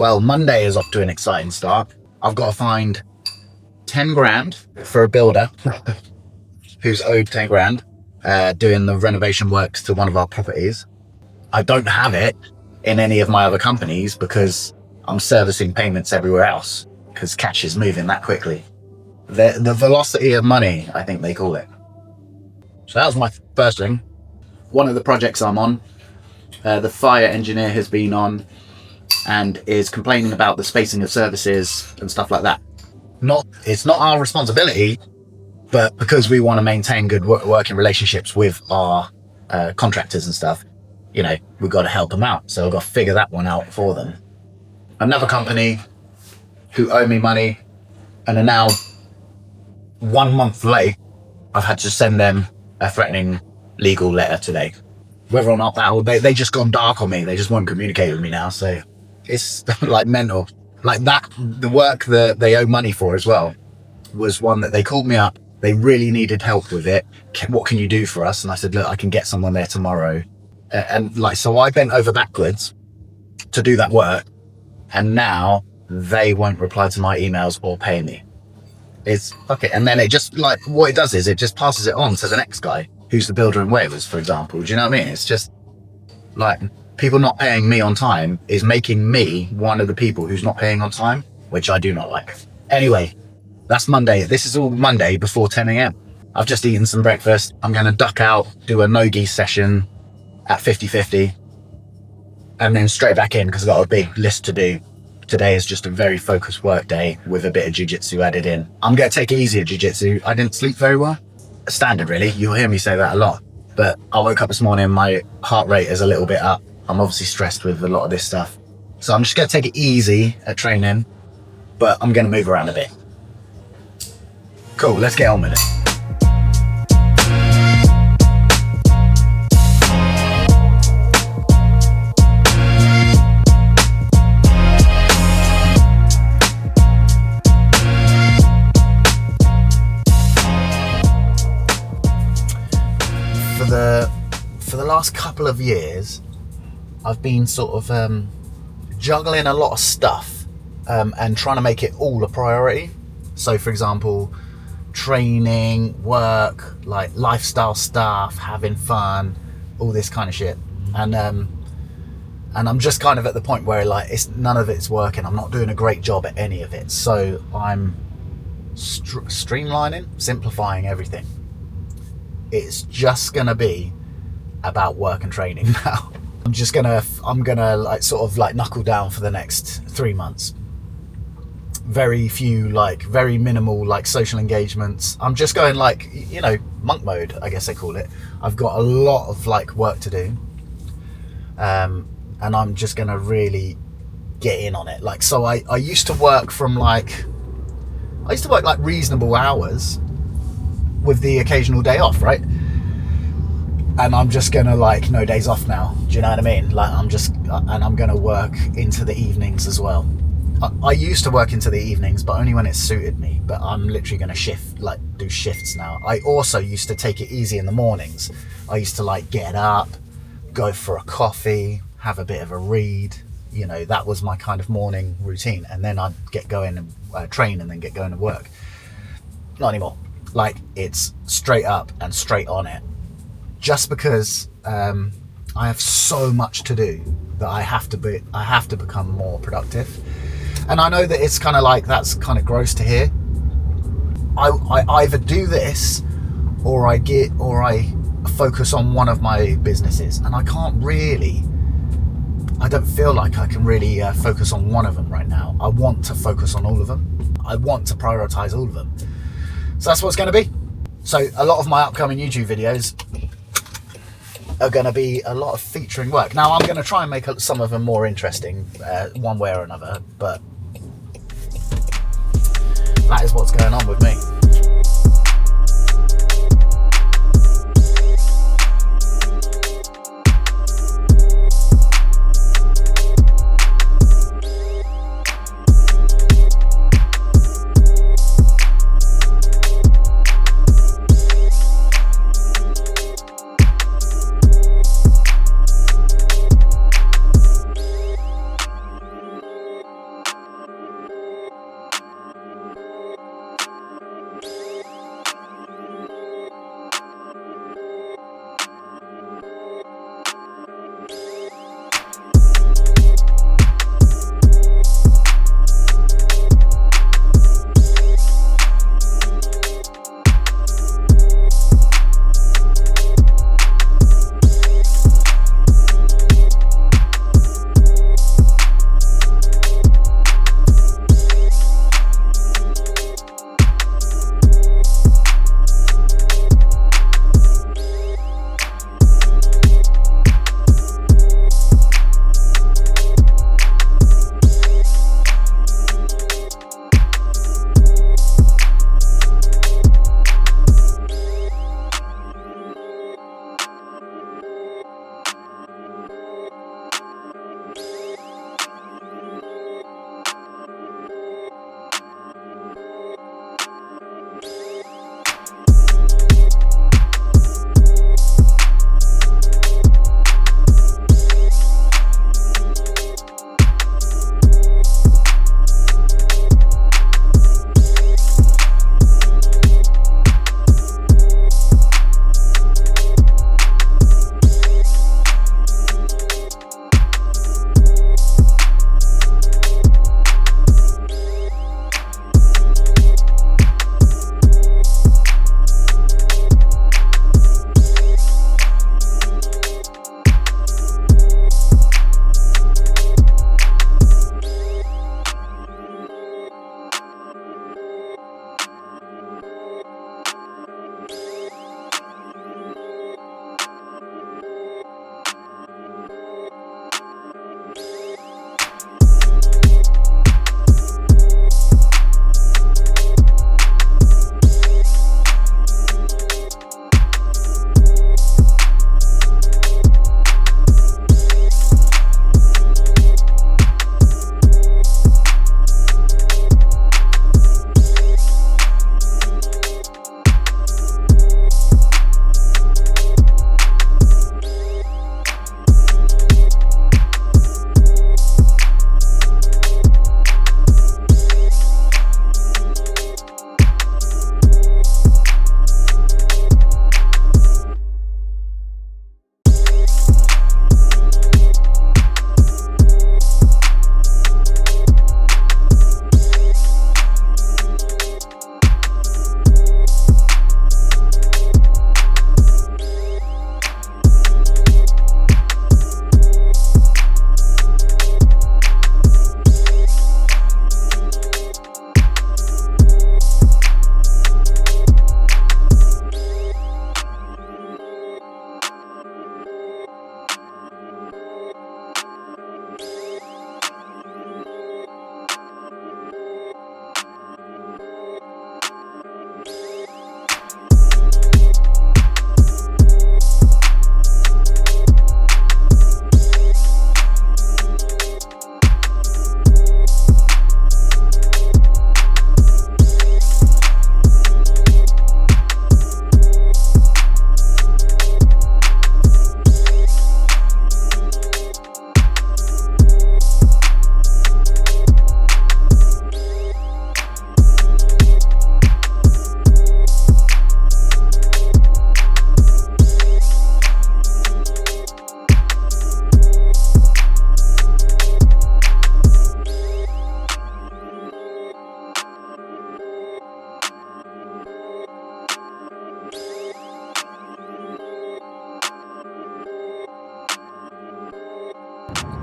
Well, Monday is off to an exciting start. I've got to find 10 grand for a builder who's owed 10 grand doing the renovation works to one of our properties. I don't have it in any of my other companies because I'm servicing payments everywhere else because cash is moving that quickly. The velocity of money, I think they call it. So that was my first thing. One of the projects I'm on, the fire engineer has been on and is complaining about the spacing of services and stuff like that. It's not our responsibility, but because we want to maintain good working relationships with our contractors and stuff, you know, we've got to help them out. So I've got to figure that one out for them. Another company who owe me money and are now 1 month late, I've had to send them a threatening legal letter today. Whether or not they just gone dark on me. They just won't communicate with me now. So it's like mental. Like that, the work that they owe money for as well was one that they called me up. They really needed help with it. What can you do for us? And I said, look, I can get someone there tomorrow. So I bent over backwards to do that work. And now they won't reply to my emails or pay me. It's okay. And then it just like, what it does is it just passes it on to the next guy who's the builder in Wales, for example. Do you know what I mean? It's just like people not paying me on time is making me one of the people who's not paying on time, which I do not like. Anyway, that's Monday. This is all Monday before 10 a.m. I've just eaten some breakfast. I'm going to duck out, do a no-gi session at 50-50 and then straight back in because I've got a big list to do. Today is just a very focused work day with a bit of jiu-jitsu added in. I'm going to take it easy at jiu-jitsu. I didn't sleep very well. Standard, really. You'll hear me say that a lot. But I woke up this morning, my heart rate is a little bit up. I'm obviously stressed with a lot of this stuff. So I'm just going to take it easy at training, but I'm going to move around a bit. Cool, let's get on with it. For the last couple of years, I've been sort of juggling a lot of stuff and trying to make it all a priority. So for example, training, work, like lifestyle stuff, having fun, all this kind of shit. And I'm just kind of at the point where like none of it's working. I'm not doing a great job at any of it. So I'm streamlining, simplifying everything. It's just gonna be about work and training now. I'm gonna like sort of like knuckle down for the next 3 months. Very few, like very minimal like social engagements. I'm just going like, you know, monk mode, I guess they call it. I've got a lot of like work to do. And I'm just gonna really get in on it. Like, so I used to work like reasonable hours with the occasional day off, right? And I'm just gonna like no days off now. Do you know what I mean? Like I'm gonna work into the evenings as well. I used to work into the evenings, but only when it suited me. But I'm literally gonna do shifts now. I also used to take it easy in the mornings. I used to like get up, go for a coffee, have a bit of a read. You know, that was my kind of morning routine. And then I'd get going and train and then get going to work. Not anymore. Like, it's straight up and straight on it. Just because I have so much to do that I have to become more productive. And I know that it's kind of like, that's kind of gross to hear. I either do this or I focus on one of my businesses, and I don't feel like I can really focus on one of them right now. I want to focus on all of them. I want to prioritize all of them. So that's what it's going to be. So a lot of my upcoming YouTube videos are going to be a lot of featuring work. Now I'm going to try and make some of them more interesting one way or another, but that is what's going on with me.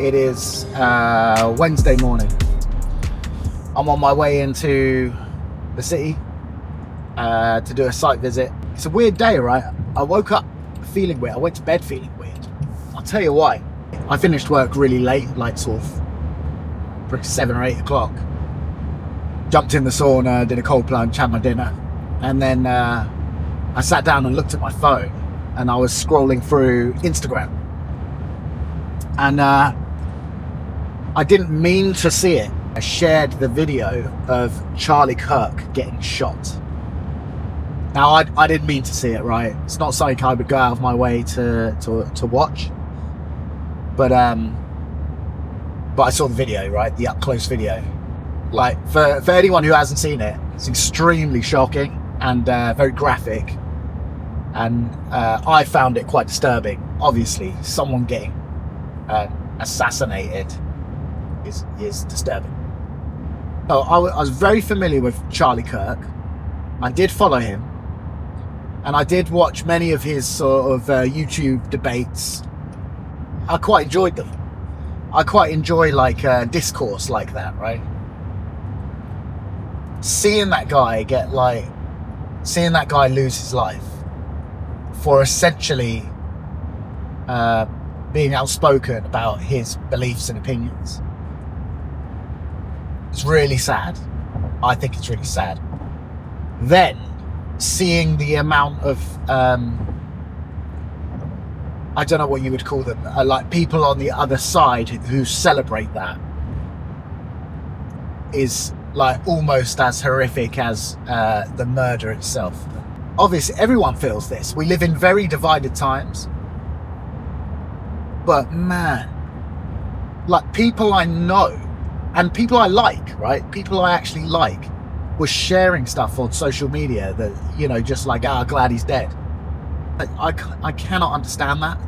It is Wednesday morning. I'm on my way into the city to do a site visit. It's a weird day, right? I woke up feeling weird. I went to bed feeling weird. I'll tell you why. I finished work really late, like sort of 7 or 8 o'clock. Jumped in the sauna, did a cold plunge, had my dinner, and then I sat down and looked at my phone, and I was scrolling through Instagram, and I didn't mean to see it. I shared the video of Charlie Kirk getting shot. Now, I didn't mean to see it, right? It's not something I would go out of my way to watch. But I saw the video, right? The up-close video. Like, for anyone who hasn't seen it, it's extremely shocking and very graphic. And I found it quite disturbing. Obviously, someone getting assassinated is disturbing. So I was very familiar with Charlie Kirk. I did follow him. And I did watch many of his sort of YouTube debates. I quite enjoyed them. I quite enjoy like discourse like that, right? Seeing that guy lose his life for essentially being outspoken about his beliefs and opinions. It's really sad. I think it's really sad. Then seeing the amount of I don't know what you would call them, like people on the other side who celebrate that, is like almost as horrific as the murder itself. Obviously, everyone feels this. We live in very divided times. But man, like people I know and people I like, right? People I actually like was sharing stuff on social media that, you know, just like, glad he's dead. I cannot understand that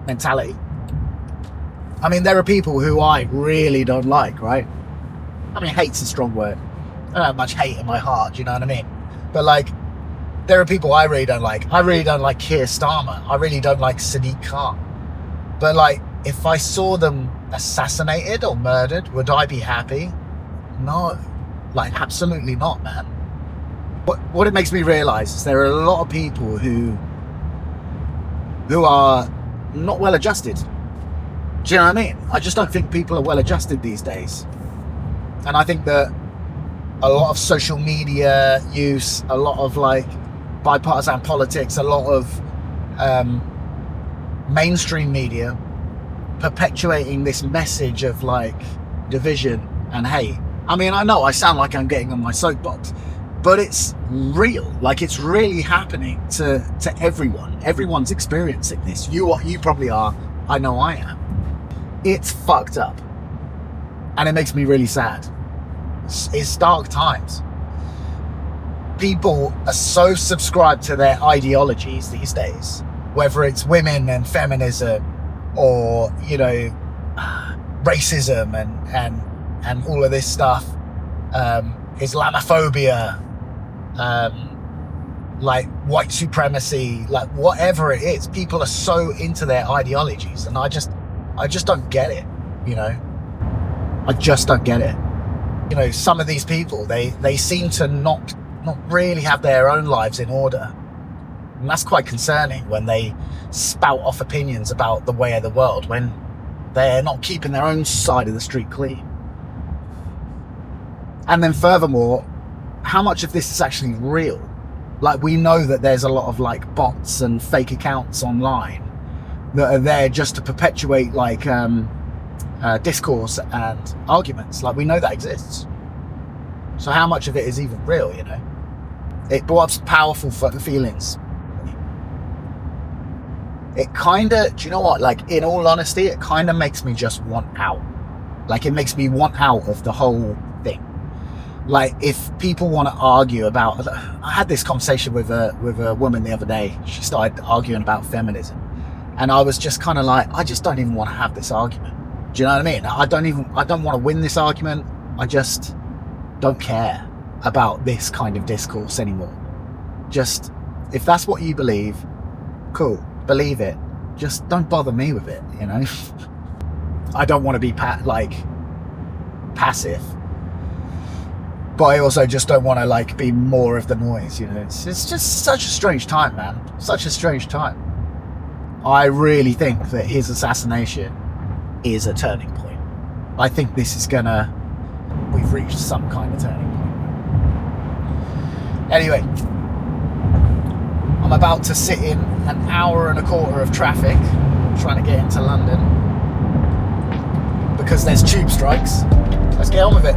mentality. I mean, there are people who I really don't like, right? I mean, hate's a strong word. I don't have much hate in my heart, you know what I mean? But like, there are people I really don't like. I really don't like Keir Starmer. I really don't like Sadiq Khan. But like, if I saw them assassinated or murdered, would I be happy? No, like absolutely not, man. What it makes me realize is there are a lot of people who are not well adjusted. Do you know what I mean? I just don't think people are well adjusted these days. And I think that a lot of social media use, a lot of like bipartisan politics, a lot of mainstream media perpetuating this message of like division and hate. I mean, I know I sound like I'm getting on my soapbox, but it's real. Like, it's really happening to everyone. Everyone's experiencing this. You probably are. I know I am. It's fucked up. And it makes me really sad. It's dark times. People are so subscribed to their ideologies these days, whether it's women and feminism or, you know, racism and all of this stuff, Islamophobia, like white supremacy, like whatever it is. People are so into their ideologies, and I just don't get it, you know. I just don't get it. You know, some of these people, they seem to not really have their own lives in order. And that's quite concerning when they spout off opinions about the way of the world when they're not keeping their own side of the street clean. And then furthermore, how much of this is actually real? Like, we know that there's a lot of like bots and fake accounts online that are there just to perpetuate like discourse and arguments. Like, we know that exists. So how much of it is even real, you know? It brought up powerful feelings. It kind of, do you know what? Like, in all honesty, it kind of makes me just want out. Like, it makes me want out of the whole thing. Like, if people want to argue about, I had this conversation with a woman the other day. She started arguing about feminism, and I was just kind of like, I just don't even want to have this argument. Do you know what I mean? I don't want to win this argument. I just don't care about this kind of discourse anymore. Just, if that's what you believe, cool, believe it. Do Just don't bother me with it, you know. I don't want to be passive, but I also just don't want to like be more of the noise, you know. It's just such a strange time, man. Such a strange time. I really think that his assassination is a turning point. I think this is we've reached some kind of turning point. Anyway, I'm about to sit in an hour and a quarter of traffic trying to get into London because there's tube strikes. Let's get on with it.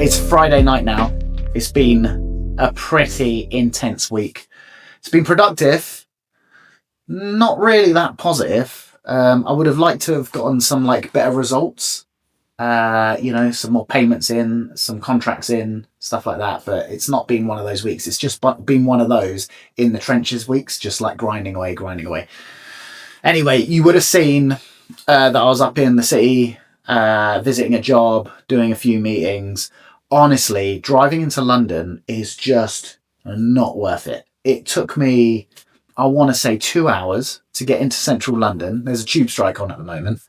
It's Friday night now. It's been a pretty intense week. It's been productive, not really that positive. I would have liked to have gotten some like better results, some more payments in, some contracts in, stuff like that. But it's not been one of those weeks. It's just been one of those in the trenches weeks, just like grinding away. Anyway, you would have seen that I was up in the city, visiting a job, doing a few meetings. Honestly, driving into London is just not worth it. It took me, I want to say 2 hours to get into central London. There's a tube strike on at the moment.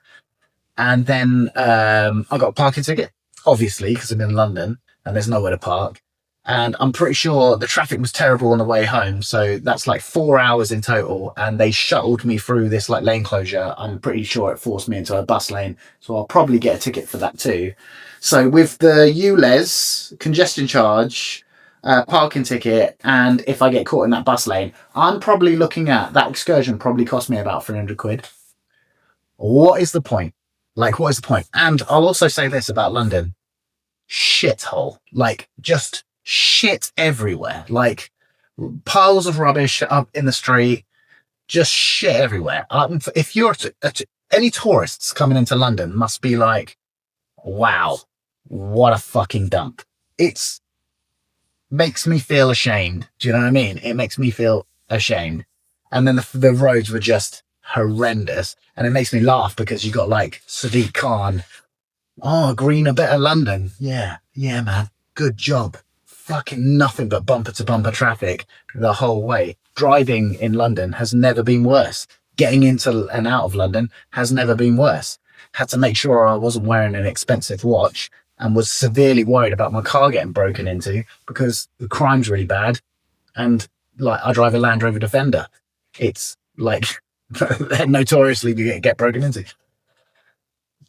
And then I got a parking ticket, obviously, because I'm in London and there's nowhere to park. And I'm pretty sure the traffic was terrible on the way home. So that's like 4 hours in total. And they shuttled me through this like lane closure. I'm pretty sure it forced me into a bus lane. So I'll probably get a ticket for that too. So with the ULEZ, congestion charge, parking ticket, and if I get caught in that bus lane, I'm probably looking at that excursion probably cost me about 300 quid. What is the point? Like, what is the point? And I'll also say this about London. Shithole. Like, just shit everywhere. Like, piles of rubbish up in the street. Just shit everywhere. If you're any tourists coming into London must be like, wow, what a fucking dump. It's makes me feel ashamed. Do you know what I mean? It makes me feel ashamed. And then the roads were just horrendous. And it makes me laugh because you got like Sadiq Khan. Oh, greener, better London. Yeah, man. Good job. Fucking nothing but bumper to bumper traffic the whole way. Driving in London has never been worse. Getting into and out of London has never been worse. Had to make sure I wasn't wearing an expensive watch and was severely worried about my car getting broken into because the crime's really bad. And like, I drive a Land Rover Defender. It's like, they're notoriously get broken into.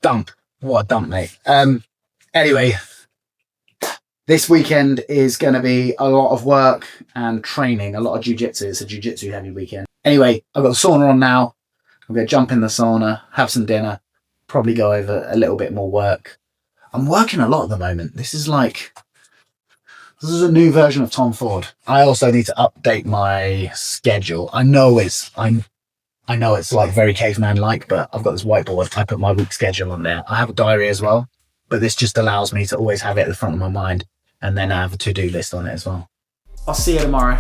Dump. What a dump, mate. Anyway, this weekend is going to be a lot of work and training, a lot of jiu-jitsu. It's a jiu-jitsu heavy weekend. Anyway, I've got the sauna on now. I'm going to jump in the sauna, have some dinner, probably go over a little bit more work. I'm working a lot at the moment. This is a new version of Tom Ford. I also need to update my schedule. I know it's like very caveman-like, but I've got this whiteboard. I put my week schedule on there. I have a diary as well, but this just allows me to always have it at the front of my mind. And then I have a to-do list on it as well. I'll see you tomorrow.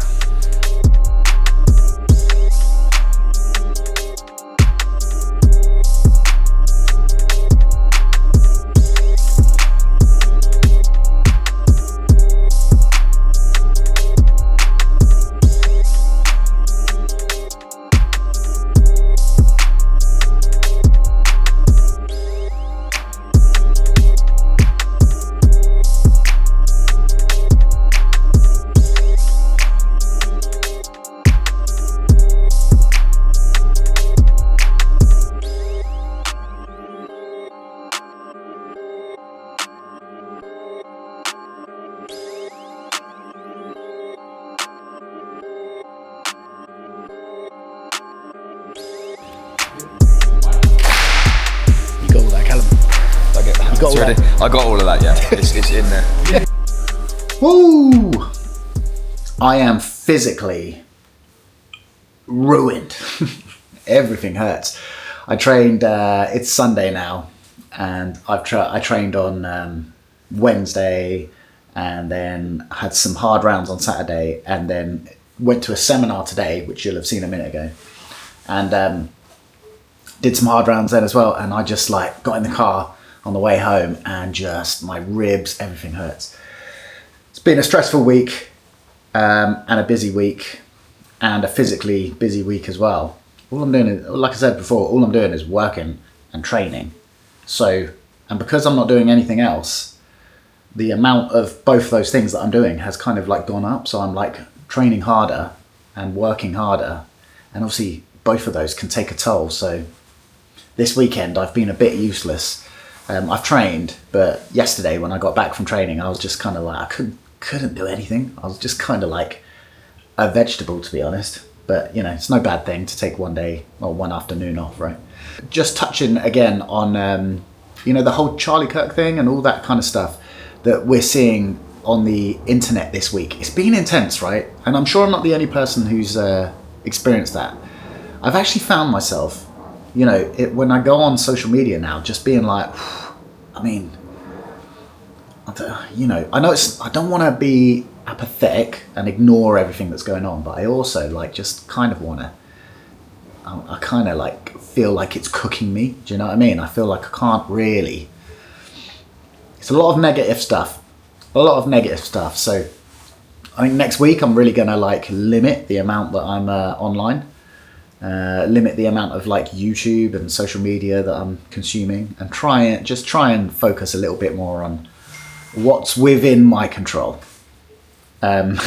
got all ready. that. I got all of that, yeah. It's in there. Woo! I am physically ruined. Everything hurts. I trained, it's Sunday now, and I trained on Wednesday, and then had some hard rounds on Saturday, and then went to a seminar today, which you'll have seen a minute ago, and did some hard rounds then as well. And I just like got in the car on the way home, and just my ribs, everything hurts. It's been a stressful week, and a busy week, and a physically busy week as well. All I'm doing is, like I said before, all I'm doing is working and training. So, and because I'm not doing anything else, the amount of both those things that I'm doing has kind of like gone up. So I'm like training harder and working harder, and obviously both of those can take a toll. So this weekend I've been a bit useless. I've trained, but yesterday when I got back from training, I was just kind of like, I couldn't do anything. I was just kind of like a vegetable, to be honest. But you know, it's no bad thing to take one day or one afternoon off, right? Just touching again on you know, the whole Charlie Kirk thing and all that kind of stuff that we're seeing on the internet this week. It's been intense, right? And I'm sure I'm not the only person who's experienced that. I've actually found myself, you know, when I go on social media now, just being like, I mean, you know, I know I don't want to be apathetic and ignore everything that's going on, but I also like just kind of want to, I kind of like feel like it's cooking me. Do you know what I mean? I feel like I can't really, it's a lot of negative stuff, So I think next week I'm really going to like limit the amount that I'm online, limit the amount of like YouTube and social media that I'm consuming, and try and focus a little bit more on what's within my control. And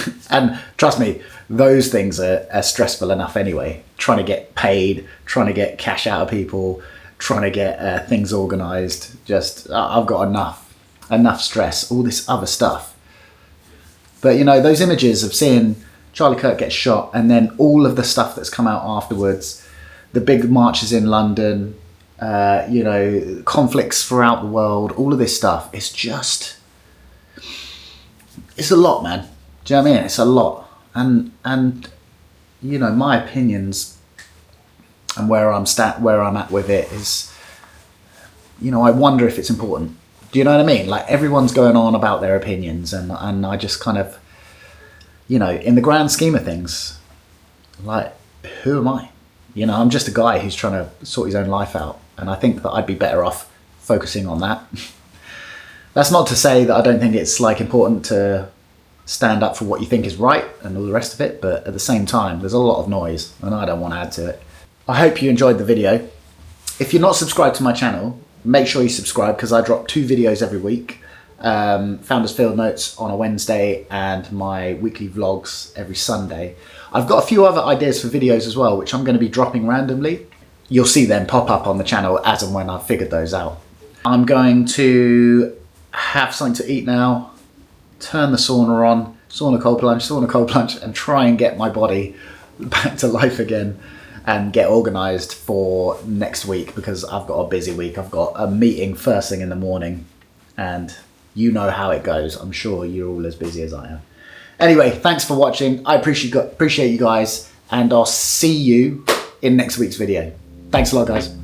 trust me, those things are stressful enough anyway. Trying to get paid, trying to get cash out of people, trying to get things organized. Just, I've got enough stress, all this other stuff. But you know, those images of seeing Charlie Kirk get shot, and then all of the stuff that's come out afterwards, the big marches in London, you know, conflicts throughout the world, all of this stuff, it's a lot, man. Do you know what I mean? It's a lot. And you know, my opinions and where I'm at with it is, you know, I wonder if it's important. Do you know what I mean? Like, everyone's going on about their opinions, and I just kind of, you know, in the grand scheme of things, like, who am I? You know, I'm just a guy who's trying to sort his own life out, and I think that I'd be better off focusing on that. That's not to say that I don't think it's like important to stand up for what you think is right and all the rest of it, but at the same time, there's a lot of noise, and I don't want to add to it. I hope you enjoyed the video. If you're not subscribed to my channel, make sure you subscribe, because I drop 2 videos every week. Founders Field Notes on a Wednesday, and my weekly vlogs every Sunday. I've got a few other ideas for videos as well, which I'm going to be dropping randomly. You'll see them pop up on the channel as and when I've figured those out. I'm going to have something to eat now, turn the sauna on, sauna cold plunge, and try and get my body back to life again and get organized for next week, because I've got a busy week. I've got a meeting first thing in the morning, and you know how it goes. I'm sure you're all as busy as I am. Anyway, thanks for watching. I appreciate you guys, and I'll see you in next week's video. Thanks a lot, guys.